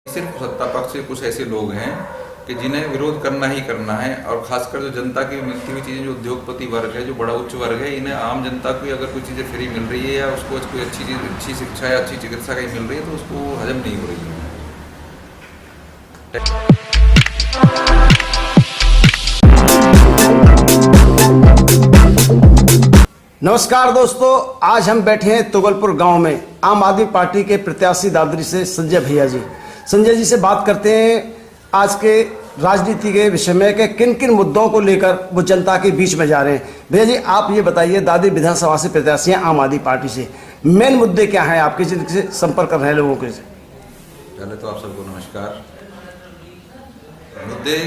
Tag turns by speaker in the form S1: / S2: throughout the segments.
S1: सिर्फ सत्ता पक्ष से कुछ ऐसे लोग हैं कि जिन्हें विरोध करना ही करना है, और खासकर जो जनता की मिलती हुई चीज़ें, जो उद्योगपति वर्ग है, जो बड़ा उच्च वर्ग है, इन्हें आम जनता को अगर कोई चीज़ें फ्री मिल रही है या उसको कोई अच्छी चीज़, अच्छी शिक्षा या अच्छी चिकित्सा कहीं मिल रही है तो उसको हजम नहीं हो रही है।
S2: नमस्कार दोस्तों, आज हम बैठे हैं तुगलपुर गांव में आम आदमी पार्टी के प्रत्याशी दादरी से संजय भैया जी। संजय जी से बात करते हैं आज के राजनीति के विषय में कि किन किन मुद्दों को लेकर वो जनता के बीच में जा रहे हैं। भैया जी, आप ये बताइए, दादरी विधानसभा से प्रत्याशी हैं आम आदमी पार्टी से, मेन मुद्दे क्या हैं आपके जिनसे संपर्क कर रहे हैं लोगों के?
S1: पहले तो आप सबको नमस्कार। मुद्दे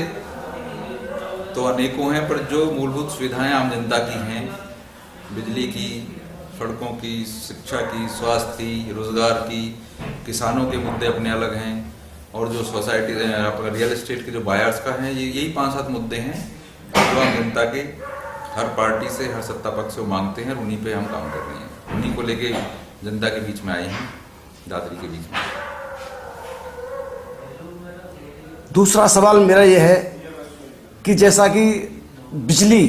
S1: तो अनेकों हैं, पर जो मूलभूत सुविधाएं आम जनता की हैं, बिजली की, सड़कों की, शिक्षा की, स्वास्थ्य की, रोजगार की, किसानों के मुद्दे अपने अलग हैं, और जो सोसाइटी अपना रियल एस्टेट के जो बायर्स का है, यही 5-7 मुद्दे हैं जो आम जनता के हर पार्टी से, हर सत्ता पक्ष से वो मांगते हैं, और उन्हीं पे हम काम कर रहे हैं। उन्हीं को लेके जनता के बीच में आए हैं, दादरी के बीच में।
S2: दूसरा सवाल मेरा यह है कि जैसा कि बिजली,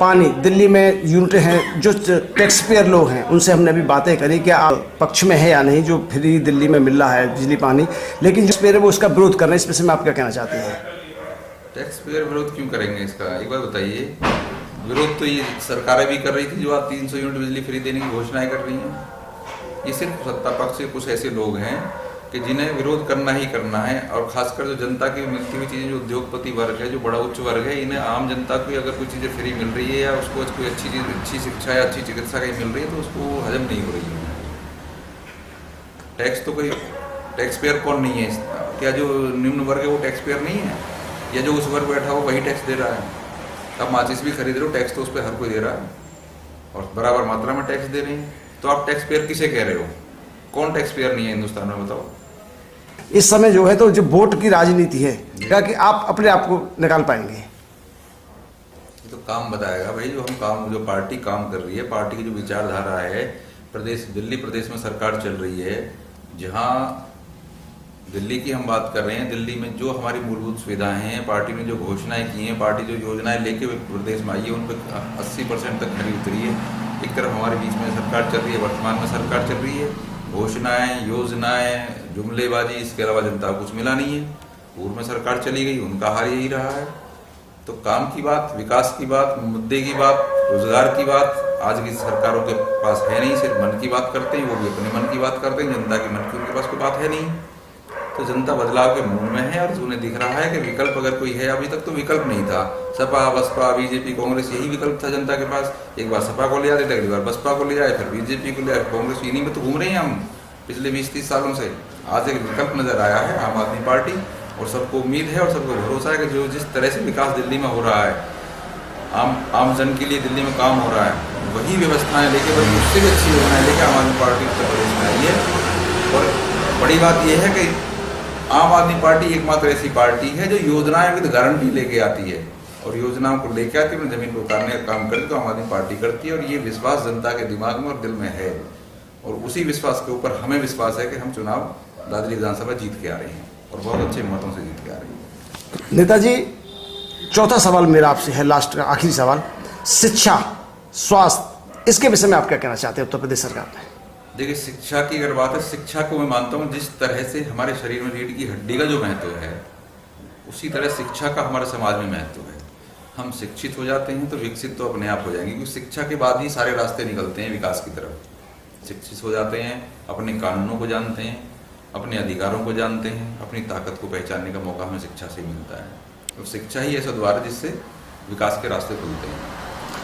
S2: पानी, दिल्ली में यूनिटें हैं, जो टैक्स पेयर लोग हैं उनसे हमने अभी बातें करी कि आप पक्ष में है या नहीं जो फ्री दिल्ली में मिल रहा है बिजली पानी, लेकिन जिस पेयर वो उसका विरोध कर रहे हैं, इस विषय में आप क्या कहना चाहते हैं?
S1: टैक्स पेयर विरोध क्यों करेंगे इसका, एक बार बताइए। विरोध तो ये सरकारें भी कर रही थी जो आज 300 यूनिट बिजली फ्री देने की घोषणाएं कर रही हैं। ये सिर्फ सत्ता पक्ष से कुछ ऐसे लोग हैं कि जिन्हें विरोध करना ही करना है, और खासकर जो जनता की मिलती हुई चीज़ें, जो उद्योगपति वर्ग है, जो बड़ा उच्च वर्ग है, इन्हें आम जनता को अगर कोई चीज़ें फ्री मिल रही है या उसको कोई अच्छी चीज़, अच्छी शिक्षा या अच्छी चिकित्सा कहीं मिल रही है तो उसको हजम नहीं हो रही है। टैक्स तो कोई टैक्स पेयर कौन नहीं है? क्या जो निम्न वर्ग है वो टैक्स पेयर नहीं है? या जो उस वर्ग बैठा हो वही टैक्स दे रहा है? आप माचिस भी खरीद रहे हो, टैक्स तो उस पर हर कोई दे रहा है, और बराबर मात्रा में टैक्स दे रहे हैं। तो आप टैक्स पेयर किसे कह रहे हो? कौन टैक्स पेयर नहीं है हिंदुस्तान में, बताओ।
S2: इस समय जो है तो जो वोट की राजनीति है, क्या कि आप अपने आप को निकाल पाएंगे?
S1: ये तो काम बताएगा भाई। जो हम काम, जो पार्टी काम कर रही है, पार्टी की जो विचारधारा है, प्रदेश, दिल्ली प्रदेश में सरकार चल रही है, जहां दिल्ली की हम बात कर रहे हैं, दिल्ली में जो हमारी मूलभूत सुविधाएं हैं, पार्टी ने जो घोषणाएं की हैं, पार्टी जो योजनाएं लेके प्रदेश में आई है, उन पर 80% तक खरी उतरी है। एक तरफ हमारे बीच में सरकार चल रही है, वर्तमान में सरकार चल रही है, घोषणाएं, योजनाएं, जुमलेबाजी, इसके अलावा जनता को कुछ मिला नहीं है। पूर्व में सरकार चली गई, उनका हाल यही रहा है। तो काम की बात, विकास की बात, मुद्दे की बात, रोजगार की बात आज की सरकारों के पास है नहीं। सिर्फ मन की बात करते हैं, वो भी अपने मन की बात करते हैं, जनता के मन की उनके पास कोई बात है नहीं। तो जनता बदलाव के मूड में है, और उन्हें दिख रहा है कि विकल्प अगर कोई है, अभी तक तो विकल्प नहीं था। सपा, बसपा, बीजेपी, कांग्रेस, यही विकल्प था जनता के पास। एक बार सपा को ले आते, अगली बार बसपा को ले आए, फिर बीजेपी को ले आए, कांग्रेस, इन्हीं में तो घूम रहे हैं हम पिछले 20-30 सालों से। आज एक विकल्प नजर आया है आम आदमी पार्टी, और सबको उम्मीद है और सबको भरोसा है कि जो जिस तरह से विकास दिल्ली में हो रहा है, आम जन के लिए दिल्ली में काम हो रहा है, वही व्यवस्थाएं लेके, बल्कि उससे भी अच्छी योजनाएं लेके आम आदमी पार्टी उत्तर प्रदेश में आई है। और बड़ी बात यह है कि आम आदमी पार्टी एकमात्र ऐसी पार्टी है जो योजनाएं विद गारंटी लेके आती है, और योजनाओं को लेके आती है, जमीन को उतारने का काम करती तो आम आदमी पार्टी करती है। और ये विश्वास जनता के दिमाग में और दिल में है, और उसी विश्वास के ऊपर हमें विश्वास है कि हम चुनाव दादरी विधानसभा जीत के आ रहे हैं, और बहुत अच्छे मतों से जीत के आ रहे हैं।
S2: नेताजी, चौथा सवाल मेरा आपसे है, लास्ट का आखिरी सवाल, शिक्षा, स्वास्थ्य, इसके विषय में आप क्या कहना चाहते हैं उत्तर प्रदेश सरकार में?
S1: देखिए, शिक्षा की अगर बात है, शिक्षा को मैं मानता हूँ जिस तरह से हमारे शरीर में रीढ़ की हड्डी का जो महत्व है, उसी तरह शिक्षा का हमारे समाज में महत्व है। हम शिक्षित हो जाते हैं तो विकसित तो अपने आप हो जाएंगे, क्योंकि शिक्षा के बाद ही सारे रास्ते निकलते हैं विकास की तरफ। शिक्षित हो जाते हैं, अपने कानूनों को जानते हैं, अपने अधिकारों को जानते हैं, अपनी ताकत को पहचानने का मौका हमें शिक्षा से मिलता है। तो शिक्षा ही ऐसा द्वार है जिससे विकास के रास्ते खुलते हैं।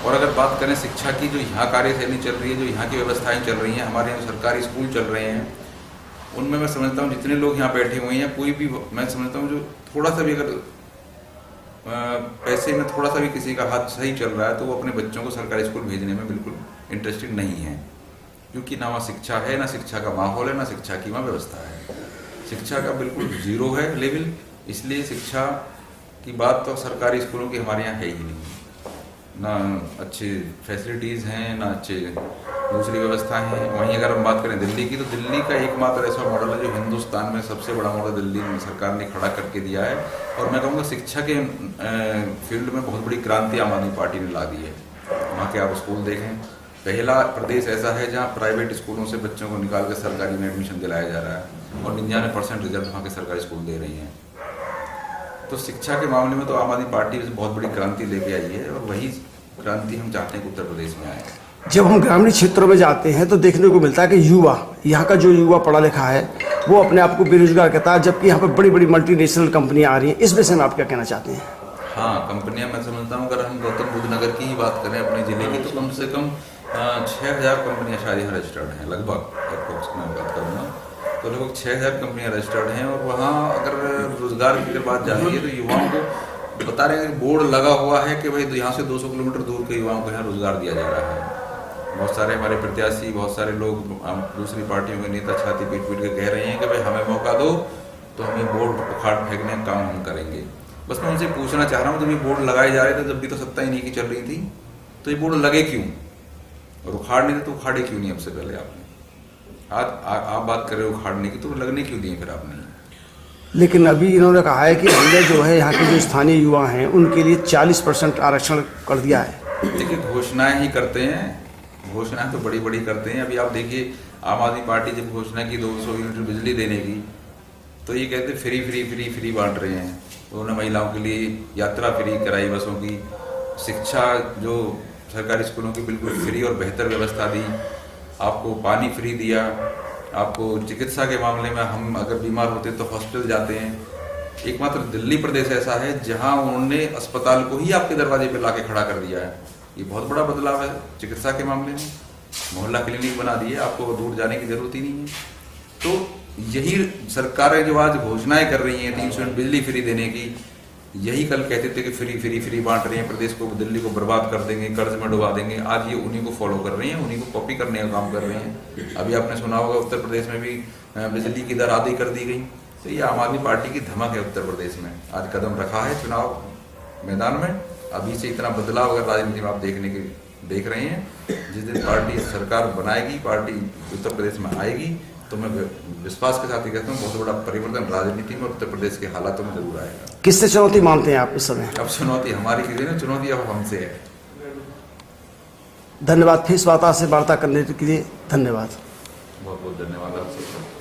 S1: और अगर बात करें शिक्षा की, जो यहाँ कार्यशैली चल रही है, जो यहाँ की व्यवस्थाएं चल रही हैं, हमारे यहाँ सरकारी स्कूल चल रहे हैं, उनमें मैं समझता हूँ जितने लोग यहाँ बैठे हुए हैं, कोई भी, मैं समझता हूँ जो थोड़ा सा भी अगर पैसे में थोड़ा सा भी किसी का हाथ सही चल रहा है, तो वो अपने बच्चों को सरकारी स्कूल भेजने में बिल्कुल इंटरेस्टेड नहीं है, क्योंकि ना वहाँ शिक्षा है, ना शिक्षा का माहौल है, ना शिक्षा की वहाँ व्यवस्था है। शिक्षा का बिल्कुल जीरो है लेवल, इसलिए शिक्षा की बात तो सरकारी स्कूलों की हमारे यहाँ है ही नहीं। ना अच्छी फैसिलिटीज़ हैं, ना अच्छे दूसरी व्यवस्थाएं हैं। वहीं अगर हम बात करें दिल्ली की, तो दिल्ली का एकमात्र ऐसा मॉडल है जो हिंदुस्तान में सबसे बड़ा मॉडल दिल्ली में सरकार ने खड़ा करके दिया है। और मैं कहूँगा शिक्षा के फील्ड में बहुत बड़ी क्रांति आम आदमी पार्टी ने ला दी है। वहाँ के आप स्कूल देखें, पहला प्रदेश ऐसा है जहाँ प्राइवेट स्कूलों से बच्चों को निकाल कर सरकारी में एडमिशन दिलाया जा रहा है और 99% रिजल्ट वहाँ के सरकारी स्कूल दे रही हैं। तो शिक्षा के मामले में तो आम आदमी पार्टी बहुत बड़ी क्रांति लेके आई है और वही क्रांति हम चाहते हैं कि उत्तर प्रदेश में आए।
S2: जब हम ग्रामीण क्षेत्रों में जाते हैं तो देखने को मिलता है कि युवा, यहाँ का जो युवा पढ़ा लिखा है वो अपने आप को बेरोजगार कहता है, जबकि यहाँ पर बड़ी बड़ी मल्टीनेशनल कंपनियाँ आ रही हैं। इस विषय में आप क्या कहना चाहते हैं?
S1: हाँ, कंपनियां मैं समझता हूँ, अगर हम गौतम बुद्ध नगर की ही बात करें अपने ज़िले की, तो कम से कम 6000 कंपनियां शायद यहाँ रजिस्टर्ड हैं, लगभग अप्रोक्स मैं बात करूँगा तो लगभग 6000 कंपनियां रजिस्टर्ड हैं। और वहाँ अगर रोजगार की बात जा रही है तो युवाओं को बता रहे हैं कि बोर्ड लगा हुआ है कि भाई यहाँ से 200 किलोमीटर दूर के युवाओं को यहाँ रोजगार दिया जा रहा है। बहुत सारे हमारे प्रत्याशी, बहुत सारे लोग दूसरी पार्टियों के नेता छाती पीट पीट के कह रहे हैं कि भाई हमें मौका दो तो हमें बोर्ड उखाड़ फेंकने का काम हम करेंगे। बस मैं उनसे पूछना चाह रहा हूँ, जब ये बोर्ड लगाए जा रहे थे तब भी तो सत्ता ही नहीं की चल रही थी, तो ये बोर्ड लगे क्यों? और उखाड़ने थे तो उखाड़े क्यों नहीं हमसे पहले आपने? आज आप बात कर रहे हो उखाड़ने की, तो लगने क्यों दिए फिर आपने?
S2: लेकिन अभी इन्होंने कहा है कि हमने जो है यहाँ के जो स्थानीय युवा हैं उनके लिए 40% आरक्षण कर दिया है।
S1: देखिए, घोषणाएं ही करते हैं, घोषणाएं तो बड़ी बड़ी करते हैं। अभी आप देखिए, आम आदमी पार्टी जब घोषणा की 200 यूनिट बिजली देने की, तो ये कहते फ्री फ्री फ्री फ्री बांट रहे हैं। उन्होंने महिलाओं के लिए यात्रा फ्री कराई बसों की, शिक्षा जो सरकारी स्कूलों की बिल्कुल फ्री और बेहतर व्यवस्था दी, आपको पानी फ्री दिया, आपको चिकित्सा के मामले में हम अगर बीमार होते तो हॉस्पिटल जाते हैं। एकमात्र दिल्ली प्रदेश ऐसा है जहां उन्होंने अस्पताल को ही आपके दरवाजे पे लाके खड़ा कर दिया है। ये बहुत बड़ा बदलाव है चिकित्सा के मामले में। मोहल्ला क्लिनिक बना दिए, आपको दूर जाने की जरूरत ही नहीं है। तो यही सरकारें जो आज घोषणाएं कर रही हैं 300 यूनिट बिजली फ्री देने की, यही कल कहते थे कि फ्री फ्री फ्री बांट रही हैं, प्रदेश को, दिल्ली को बर्बाद कर देंगे, कर्ज में डुबा देंगे। आज ये उन्हीं को फॉलो कर रही हैं, उन्हीं को कॉपी करने का काम कर रहे हैं। अभी आपने सुना होगा उत्तर प्रदेश में भी बिजली की दर आधी कर दी गई। तो ये आम आदमी पार्टी की धमक है उत्तर प्रदेश में। आज कदम रखा है चुनाव मैदान में, अभी से इतना बदलाव अगर राजनीति में आप देख रहे हैं। जिस दिन पार्टी सरकार बनाएगी, पार्टी उत्तर प्रदेश में आएगी, तो मैं विश्वास के साथ ही कहता हूँ बहुत बड़ा परिवर्तन राजनीति में उत्तर प्रदेश के हालातों में जरूर आएगा।
S2: किससे चुनौती मानते हैं आप इस समय?
S1: अब चुनौती हमारी की ना, चुनौती अब हमसे है।
S2: धन्यवाद। फेस वार्ता से वार्ता करने के लिए धन्यवाद।
S1: बहुत बहुत धन्यवाद आपसे।